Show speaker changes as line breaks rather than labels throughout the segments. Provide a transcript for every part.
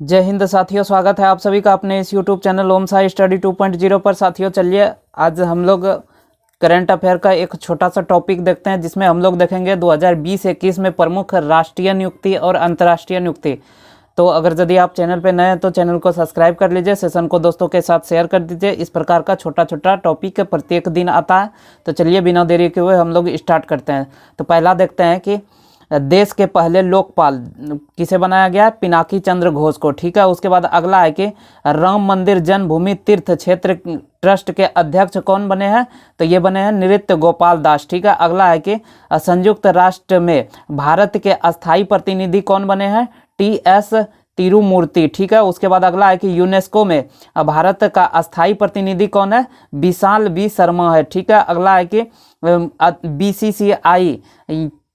जय हिंद साथियों, स्वागत है आप सभी का अपने इस यूट्यूब चैनल ओम साई स्टडी 2.0 पर। साथियों चलिए आज हम लोग करंट अफेयर का एक छोटा सा टॉपिक देखते हैं, जिसमें हम लोग देखेंगे 2020-21 में प्रमुख राष्ट्रीय नियुक्ति और अंतर्राष्ट्रीय नियुक्ति। तो अगर यदि आप चैनल पे नए हैं तो चैनल को सब्सक्राइब कर लीजिए, सेशन को दोस्तों के साथ शेयर कर दीजिए। इस प्रकार का छोटा छोटा टॉपिक प्रत्येक दिन आता है। तो चलिए बिना देरी के हुए हम लोग स्टार्ट करते हैं। तो पहला देखते हैं कि देश के पहले लोकपाल किसे बनाया गया है? पिनाकी चंद्र घोष को। ठीक है, उसके बाद अगला है कि राम मंदिर जन्मभूमि तीर्थ क्षेत्र ट्रस्ट के अध्यक्ष कौन बने हैं? तो ये बने हैं नृत्य गोपाल दास। ठीक है, अगला है कि संयुक्त राष्ट्र में भारत के अस्थायी प्रतिनिधि कौन बने हैं? टी.एस. तिरुमूर्ति। ठीक है, उसके बाद अगला है कि यूनेस्को में भारत का अस्थायी प्रतिनिधि कौन है? विशाल बी शर्मा है। ठीक है, अगला है कि बीसीसीआई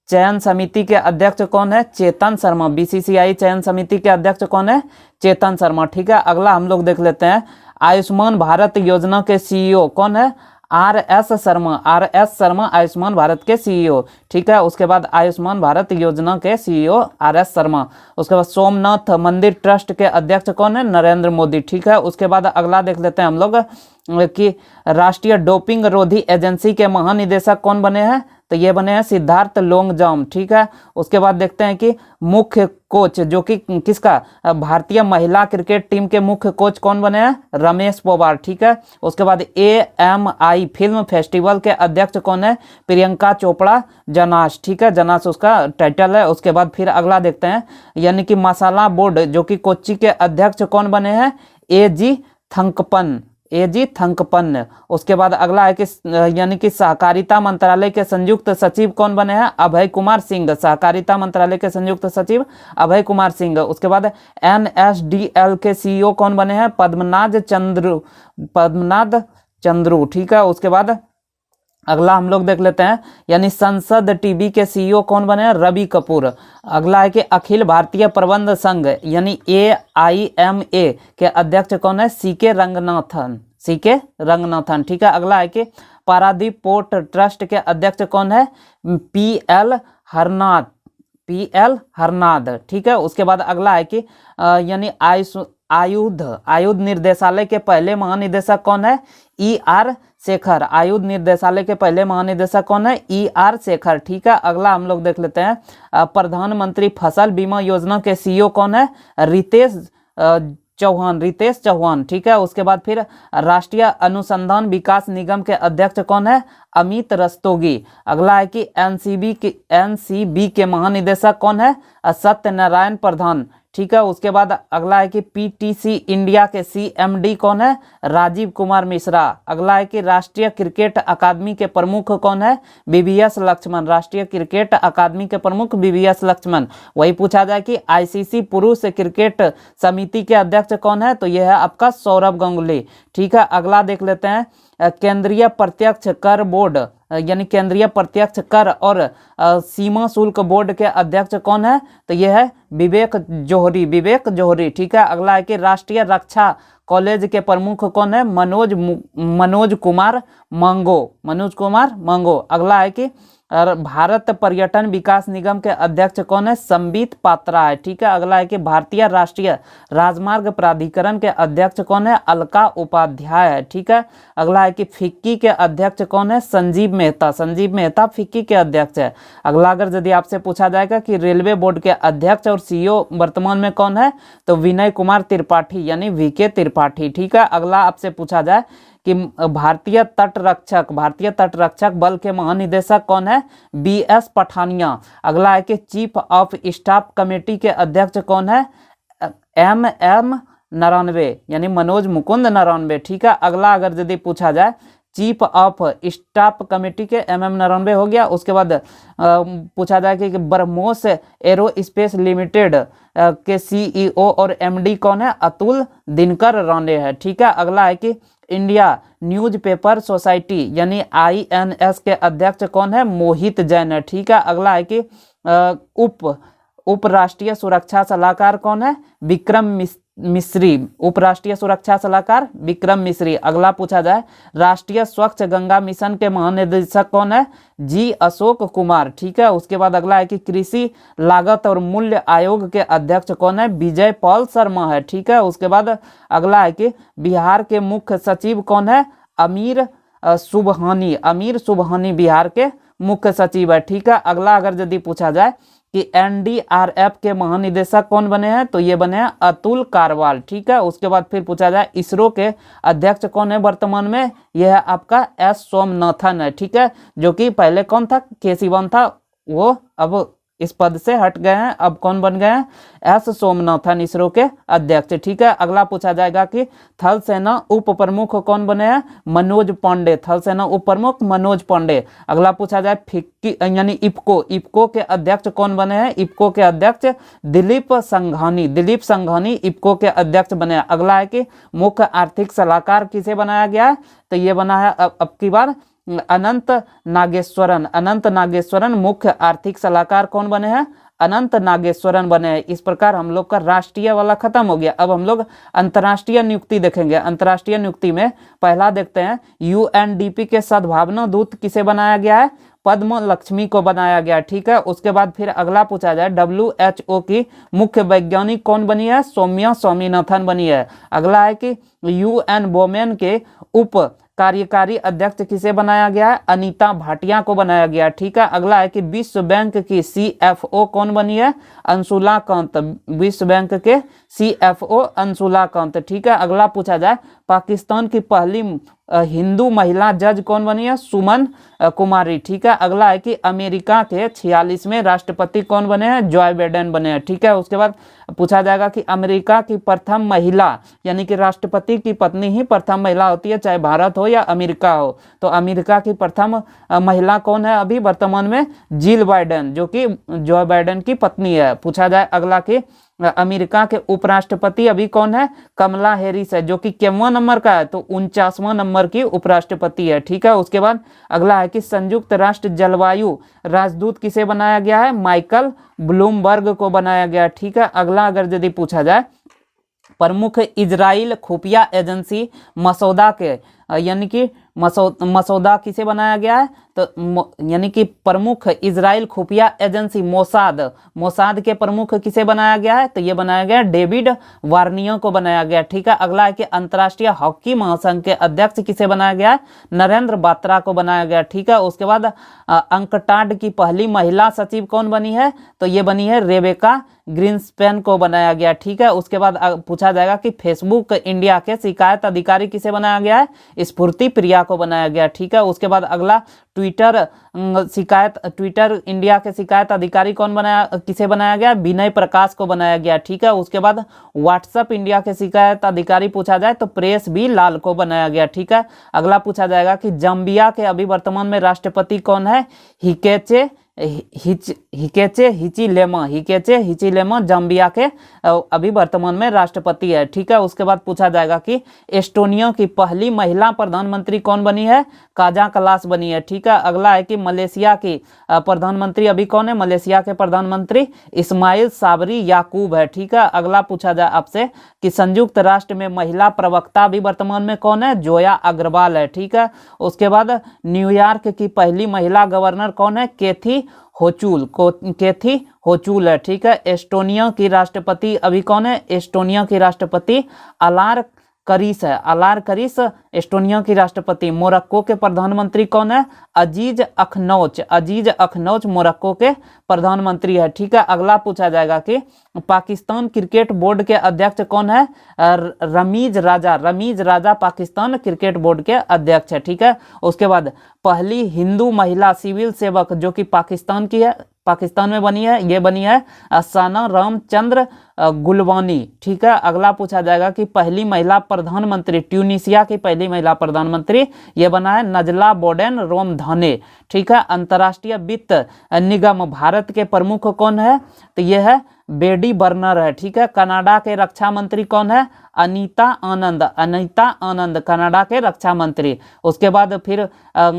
चयन समिति के अध्यक्ष कौन है? चेतन शर्मा। बीसीसीआई चयन समिति के अध्यक्ष कौन है? चेतन शर्मा। ठीक है, अगला हम लोग देख लेते हैं आयुष्मान भारत योजना के सीईओ कौन है? आर.एस. शर्मा। आर.एस. शर्मा आयुष्मान भारत के सीईओ। ठीक है, उसके बाद आयुष्मान भारत योजना के सीईओ आर.एस. शर्मा। उसके बाद सोमनाथ मंदिर ट्रस्ट के अध्यक्ष कौन है? नरेंद्र मोदी। ठीक है, उसके बाद अगला देख लेते हैं हम लोग कि राष्ट्रीय डोपिंग रोधी एजेंसी के महानिदेशक कौन बने हैं? तो ये बने हैं सिद्धार्थ लोंगजाम। ठीक है, उसके बाद देखते हैं कि मुख्य कोच जो कि किसका? भारतीय महिला क्रिकेट टीम के मुख्य कोच कौन बने हैं? रमेश पोवार। ठीक है, उसके बाद AMI फिल्म फेस्टिवल के अध्यक्ष कौन है? प्रियंका चोपड़ा जनास। ठीक है, जनास उसका टाइटल है। उसके बाद फिर अगला देखते हैं यानी कि मसाला बोर्ड जो कि कोच्चि के अध्यक्ष कौन बने हैं? AG थंकपन। उसके बाद अगला है कि यानी कि सहकारिता मंत्रालय के संयुक्त सचिव कौन बने हैं? अभय कुमार सिंह। सहकारिता मंत्रालय के संयुक्त सचिव अभय कुमार सिंह। उसके बाद NSDL के सीईओ कौन बने हैं? पद्मनाभ चंद्रू। ठीक है, उसके बाद अगला हम लोग देख लेते हैं यानी संसद टीवी के सीईओ कौन बने हैं? रवि कपूर। अगला है कि अखिल भारतीय प्रबंध संघ यानी AIMA के अध्यक्ष कौन है? सीके रंगनाथन। ठीक है, अगला है कि पारादीप पोर्ट ट्रस्ट के अध्यक्ष कौन है? PL हरनाद। ठीक है, उसके बाद अगला है कि यानी आयुध निर्देशालय के पहले महानिदेशक कौन है? ER शेखर। आयुध निर्देशालय के पहले महानिदेशक कौन है? ER शेखर। ठीक है, अगला हम लोग देख लेते हैं प्रधानमंत्री फसल बीमा योजना के सीईओ कौन है? रितेश चौहान। ठीक है, उसके बाद फिर राष्ट्रीय अनुसंधान विकास निगम के अध्यक्ष कौन है? अमित रस्तोगी। अगला है कि NCB के महानिदेशक कौन है? सत्यनारायण प्रधान। ठीक है, उसके बाद अगला है कि PTC इंडिया के CMD कौन है? राजीव कुमार मिश्रा। अगला है कि राष्ट्रीय क्रिकेट अकादमी के प्रमुख कौन है? VVS लक्ष्मण। राष्ट्रीय क्रिकेट अकादमी के प्रमुख VVS लक्ष्मण। वही पूछा जाए कि ICC पुरुष क्रिकेट समिति के अध्यक्ष कौन है? तो यह है आपका सौरभ गांगुली। ठीक है, अगला देख लेते हैं केंद्रीय प्रत्यक्ष कर बोर्ड यानी केंद्रीय प्रत्यक्ष कर और सीमा शुल्क बोर्ड के अध्यक्ष कौन है? तो यह है विवेक जोहरी। ठीक है, अगला है कि राष्ट्रीय रक्षा कॉलेज के प्रमुख कौन है? मनोज कुमार मंगो। अगला है कि भारत पर्यटन विकास निगम के अध्यक्ष कौन है? संबित पात्रा है। ठीक है, अगला है कि भारतीय राष्ट्रीय राजमार्ग प्राधिकरण के अध्यक्ष कौन है? अलका उपाध्याय है। ठीक है, अगला है कि फिक्की के अध्यक्ष कौन है? संजीव मेहता फिक्की के अध्यक्ष है। अगला अगर यदि आपसे पूछा जाएगा कि रेलवे बोर्ड के अध्यक्ष और सीईओ वर्तमान में कौन है? तो विनय कुमार त्रिपाठी यानी VK त्रिपाठी। ठीक है, अगला आपसे पूछा जाए कि भारतीय तट रक्षक बल के महानिदेशक कौन है? BS पठानिया। अगला है कि चीफ ऑफ स्टाफ कमेटी के अध्यक्ष कौन है? MM नरानवे यानी मनोज मुकुंद नरानवे। ठीक है, अगला अगर यदि पूछा जाए चीफ ऑफ स्टाफ कमेटी के MM नरानवे हो गया। उसके बाद पूछा जाए कि ब्रह्मोस एरोस्पेस लिमिटेड के CEO और MD कौन है? अतुल दिनकर राणे है। ठीक है, अगला है कि इंडिया न्यूज़पेपर सोसाइटी यानी INS के अध्यक्ष कौन है? मोहित जैन है। ठीक है, अगला है कि उपराष्ट्रीय सुरक्षा सलाहकार कौन है? विक्रम मिश्री, उपराष्ट्रीय सुरक्षा सलाहकार विक्रम मिश्री। अगला पूछा जाए राष्ट्रीय स्वच्छ गंगा मिशन के महानिदेशक कौन है? जी अशोक कुमार। ठीक है, उसके बाद अगला है कि कृषि लागत और मूल्य आयोग के अध्यक्ष कौन है? विजय पॉल शर्मा है। ठीक है, उसके बाद अगला है कि बिहार के मुख्य सचिव कौन है? अमीर सुबहानी, अमीर सुबहानी बिहार के मुख्य सचिव है। ठीक है, अगला अगर यदि पूछा जाए कि एनडीआरएफ के महानिदेशक कौन बने हैं? तो ये बने हैं अतुल कारवाल। ठीक है, उसके बाद फिर पूछा जाए इसरो के अध्यक्ष कौन है वर्तमान में? यह है आपका एस सोमनाथन है। ठीक है, जो कि पहले कौन था? के सिवन था, वो अब इस पद से हट गए हैं, अब कौन बन गए हैं? एस सोमनाथन इसरो के अध्यक्ष। ठीक है, अगला पूछा जाएगा कि थल सेना उप प्रमुख कौन बने हैं? मनोज पांडे, थल सेना उप प्रमुख मनोज पांडे। अगला पूछा जाए फिक्की यानी इफको, इफको के अध्यक्ष कौन बने हैं? इफको के अध्यक्ष दिलीप संघानी, दिलीप संघानी इफको के अध्यक्ष बने हैं। अगला है कि मुख्य आर्थिक सलाहकार किसे बनाया गया है? तो ये बना है अब की बार अनंत नागेश्वरन, अनंत नागेश्वरन मुख्य आर्थिक सलाहकार कौन बने हैं? अनंत नागेश्वरन बने हैं। इस प्रकार हम लोग का राष्ट्रीय वाला खत्म हो गया। अब हम लोग अंतर्राष्ट्रीय नियुक्ति देखेंगे। अंतर्राष्ट्रीय नियुक्ति में पहला देखते हैं यूएनडीपी के सद्भावना दूत किसे बनाया गया है? पद्म लक्ष्मी को बनाया गया। ठीक है, उसके बाद फिर अगला पूछा जाए WHO की मुख्य वैज्ञानिक कौन बनी है? सौम्या स्वामीनाथन बनी है। अगला है कि UN वोमेन के उप कार्यकारी अध्यक्ष किसे बनाया गया है? अनीता भाटिया को बनाया गया। ठीक है, अगला है कि विश्व बैंक की CFO कौन बनी है? अंशुला कांत, विश्व बैंक के CFO अंशुला कांत। ठीक है, अगला पूछा जाए पाकिस्तान की पहली हिंदू महिला जज कौन बनी है? सुमन कुमारी। ठीक है, अगला है कि अमेरिका के 46वें राष्ट्रपति कौन बने हैं? जॉय बाइडेन बने हैं। ठीक है, उसके बाद पूछा जाएगा कि अमेरिका की प्रथम महिला यानी कि राष्ट्रपति की पत्नी ही प्रथम महिला होती है, चाहे भारत हो या अमेरिका हो। तो अमेरिका की प्रथम महिला कौन है अभी वर्तमान में? जिल बाइडेन, जो कि जॉय बाइडेन की पत्नी है। पूछा जाए अगला कि अमेरिका के उपराष्ट्रपति अभी कौन है? कमला हैरिस है, जो कि कितवां नंबर का है? तो 49वां नंबर की उपराष्ट्रपति है। ठीक है, उसके बाद अगला है कि संयुक्त राष्ट्र जलवायु राजदूत किसे बनाया गया है? माइकल ब्लूमबर्ग को बनाया गया। ठीक है, अगला अगर यदि पूछा जाए प्रमुख इजराइल खुफिया एजेंसी मसौदा के यानी कि मसौदा किसे बनाया गया है? तो यानी कि प्रमुख इजराइल खुफिया एजेंसी मोसाद के प्रमुख किसे बनाया गया है? तो ये बनाया गया डेविड वार्नियो को बनाया गया। ठीक है, अगला है कि अंतर्राष्ट्रीय हॉकी महासंघ के अध्यक्ष किसे बनाया गया है? नरेंद्र बात्रा को बनाया गया। ठीक है, उसके बाद अंकटाड की पहली महिला सचिव कौन बनी है? तो ये बनी है रेबेका ग्रीन्सपैन को बनाया गया। ठीक है, उसके बाद पूछा जाएगा कि फेसबुक इंडिया के शिकायत अधिकारी किसे बनाया गया है? स्फूर्ति प्रिया को बनाया गया। ठीक है, उसके बाद अगला ट्विटर इंडिया के शिकायत अधिकारी किसे बनाया गया? विनय प्रकाश को बनाया गया। ठीक है, उसके बाद व्हाट्सएप इंडिया के शिकायत अधिकारी पूछा जाए तो प्रेस बी लाल को बनाया गया। ठीक है, अगला पूछा जाएगा कि जाम्बिया के अभी वर्तमान में राष्ट्रपति कौन है? हिकेचे हिचिलेमा जाम्बिया के अभी वर्तमान में राष्ट्रपति है। ठीक है, उसके बाद पूछा जाएगा कि एस्टोनिया की पहली महिला प्रधानमंत्री कौन बनी है? काजा कलास बनी है। ठीक है, अगला है कि मलेशिया की प्रधानमंत्री अभी कौन है? मलेशिया के प्रधानमंत्री इस्माइल साबरी याकूब है। ठीक है, अगला पूछा जाए आपसे कि संयुक्त राष्ट्र में महिला प्रवक्ता अभी वर्तमान में कौन है? जोया अग्रवाल है। ठीक है, उसके बाद न्यूयॉर्क की पहली महिला गवर्नर कौन है? कैथी होचुल है। ठीक है, एस्टोनिया की राष्ट्रपति अभी कौन है? एस्टोनिया की राष्ट्रपति अलार करीस है, अलार करीस एस्टोनिया की राष्ट्रपति। मोरक्को के प्रधानमंत्री कौन है? अजीज अखनौच मोरक्को के प्रधानमंत्री है। ठीक है, अगला पूछा जाएगा कि पाकिस्तान क्रिकेट बोर्ड के अध्यक्ष कौन है? रमीज राजा पाकिस्तान क्रिकेट बोर्ड के अध्यक्ष है। ठीक है, उसके बाद पहली हिंदू महिला सिविल सेवक जो कि पाकिस्तान में बनी है, ये बनी है साना रामचंद्र गुलवानी। ठीक है, अगला पूछा जाएगा कि पहली महिला प्रधानमंत्री ट्यूनीशिया की पहली महिला प्रधानमंत्री ये बना है नजला बोडेन रोमधाने। ठीक है, अंतर्राष्ट्रीय वित्त निगम भारत के प्रमुख कौन है? तो ये है बेडी बर्नर है, ठीक है। कनाडा के रक्षा मंत्री कौन है? अनीता आनंद कनाडा के रक्षा मंत्री। उसके बाद फिर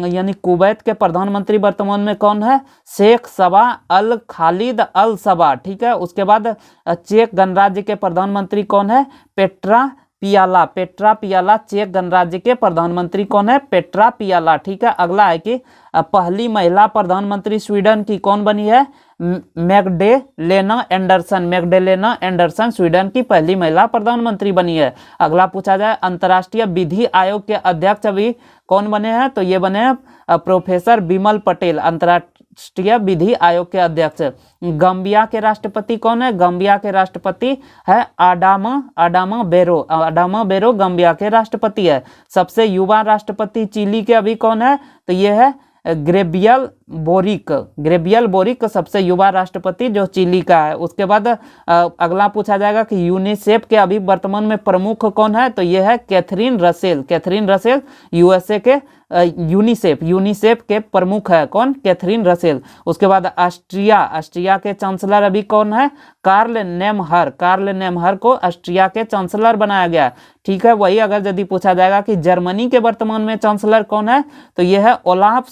यानी कुवैत के प्रधानमंत्री वर्तमान में कौन है? शेख सबा अल खालिद अल सबा, ठीक है। उसके बाद चेक गणराज्य के प्रधानमंत्री कौन है? पेट्रा पियाला चेक गणराज्य के प्रधानमंत्री कौन है? पेट्रा पियाला, ठीक है। अगला है कि पहली महिला प्रधानमंत्री स्वीडन की कौन बनी है? मैग्डेलेना एंडरसन स्वीडन की पहली महिला प्रधानमंत्री बनी है। अगला पूछा जाए अंतर्राष्ट्रीय विधि आयोग के अध्यक्ष अभी कौन बने हैं? तो ये बने हैं प्रोफेसर बिमल पटेल, अंतर्राष्ट्रीय विधि आयोग के अध्यक्ष। गम्बिया के राष्ट्रपति कौन है? गम्बिया के राष्ट्रपति है आडामा बेरो गम्बिया के राष्ट्रपति है। सबसे युवा राष्ट्रपति चिली के अभी कौन है? तो ये है ग्रेबियल बोरिक सबसे युवा राष्ट्रपति जो चिली का है। उसके बाद अगला पूछा जाएगा कि यूनिसेफ के अभी वर्तमान में प्रमुख कौन है? तो ये है कैथरीन रसेल यूएसए के यूनिसेफ के प्रमुख है कौन? Catherine Russell. उसके बाद ऑस्ट्रिया के चांसलर अभी कौन है? कार्ल नेमहर को ऑस्ट्रिया के चांसलर बनाया गया, ठीक है। वही अगर यदि पूछा जाएगा कि जर्मनी के वर्तमान में चांसलर कौन है? तो यह है ओलाफ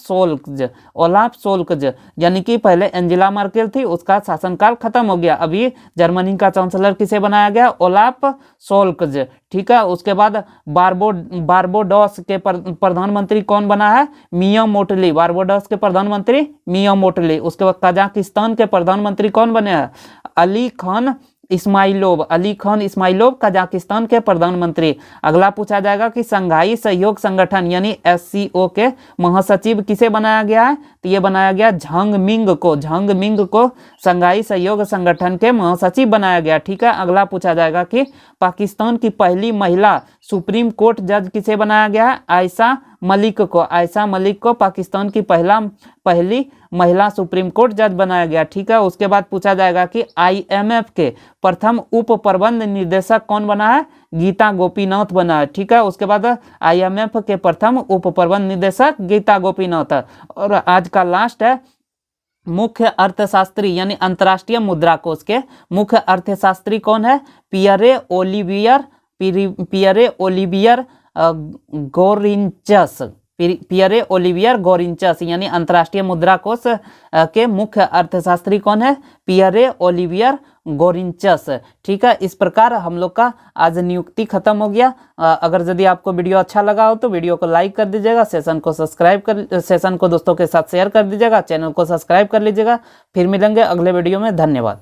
सोल्क्ज, यानी कि पहले एंजेला मर्केल थी, उसका शासनकाल खत्म हो गया। अभी जर्मनी का चांसलर किसे बनाया गया? ओलाफ सोल्क्ज, ठीक है। उसके बाद बारबोडोस के प्रधानमंत्री कौन बना है? मिया मोटली, बारबोडोस के प्रधानमंत्री मिया मोटली। उसके बाद कजाकिस्तान के प्रधानमंत्री कौन बने हैं? अली खान इस्माइलोव कजाकिस्तान के प्रधानमंत्री। अगला पूछा जाएगा कि संघाई सहयोग संगठन यानी SCO के महासचिव किसे बनाया गया है? तो ये बनाया गया झांग मिंग को संघाई सहयोग संगठन के महासचिव बनाया गया, ठीक है। अगला पूछा जाएगा कि पाकिस्तान की पहली महिला सुप्रीम कोर्ट जज किसे बनाया गया है? आयशा मलिक को पाकिस्तान की पहली महिला सुप्रीम कोर्ट जज बनाया गया, ठीक है। उसके बाद पूछा जाएगा कि IMF के प्रथम उप प्रबंध निदेशक कौन बना है? गीता गोपीनाथ बना है, ठीक है। उसके बाद IMF के प्रथम उप प्रबंध निदेशक गीता गोपीनाथ। और आज का लास्ट है मुख्य अर्थशास्त्री यानी अंतर्राष्ट्रीय मुद्रा कोष के मुख्य अर्थशास्त्री कौन है? पियरे गोरिंचस यानी अंतर्राष्ट्रीय मुद्रा कोष के मुख्य अर्थशास्त्री कौन है? पियरे ओलिवियर गोरिंचस, ठीक है। इस प्रकार हम लोग का आज नियुक्ति खत्म हो गया। अगर यदि आपको वीडियो अच्छा लगा हो तो वीडियो को लाइक कर दीजिएगा, सेशन को दोस्तों के साथ शेयर कर दीजिएगा, चैनल को सब्सक्राइब कर लीजिएगा। फिर मिलेंगे अगले वीडियो में, धन्यवाद।